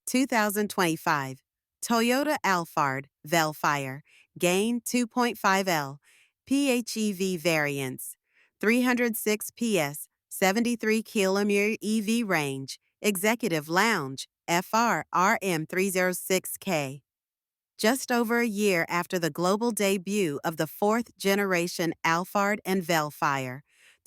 2025 Toyota Alphard Velfire Gain 2.5L PHEV variants 306 PS 73 km EV range Executive Lounge FR RM306K. Just over a year after the global debut of the fourth-generation Alphard and Velfire,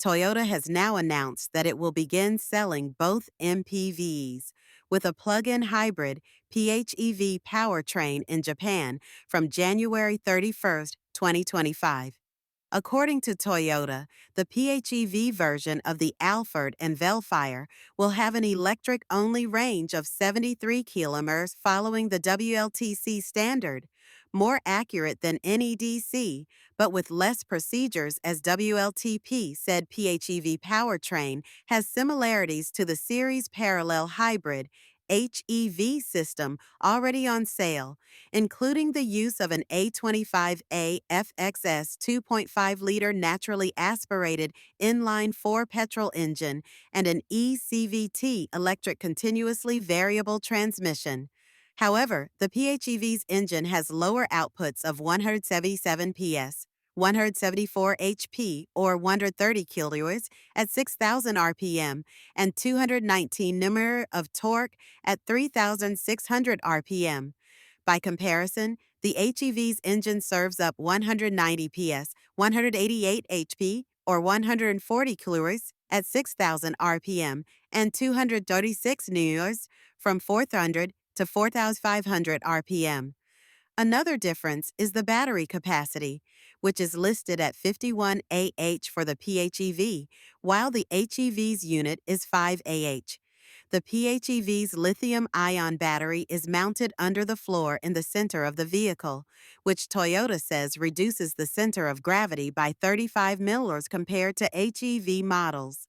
Toyota has now announced that it will begin selling both MPVs with a plug-in hybrid PHEV powertrain in Japan from January 31, 2025. According to Toyota, the PHEV version of the Alphard and Velfire will have an electric-only range of 73 kilometers following the WLTC standard, more accurate than NEDC, but with less procedures as WLTP said PHEV powertrain has similarities to the series parallel hybrid HEV system already on sale, including the use of an A25A FXS 2.5-liter naturally aspirated inline-4 petrol engine and an eCVT electric continuously variable transmission. However, the PHEV's engine has lower outputs of 177 PS, 174 HP or 130 kilowatts at 6,000 RPM, and 219 Nm of torque at 3,600 RPM. By comparison, the HEV's engine serves up 190 PS, 188 HP, or 140 kilowatts at 6,000 RPM, and 236 Nm from 400 to 4,500 RPM. Another difference is the battery capacity, which is listed at 51 Ah for the PHEV, while the HEV's unit is 5 Ah. The PHEV's lithium-ion battery is mounted under the floor in the center of the vehicle, which Toyota says reduces the center of gravity by 35 milliliters compared to HEV models.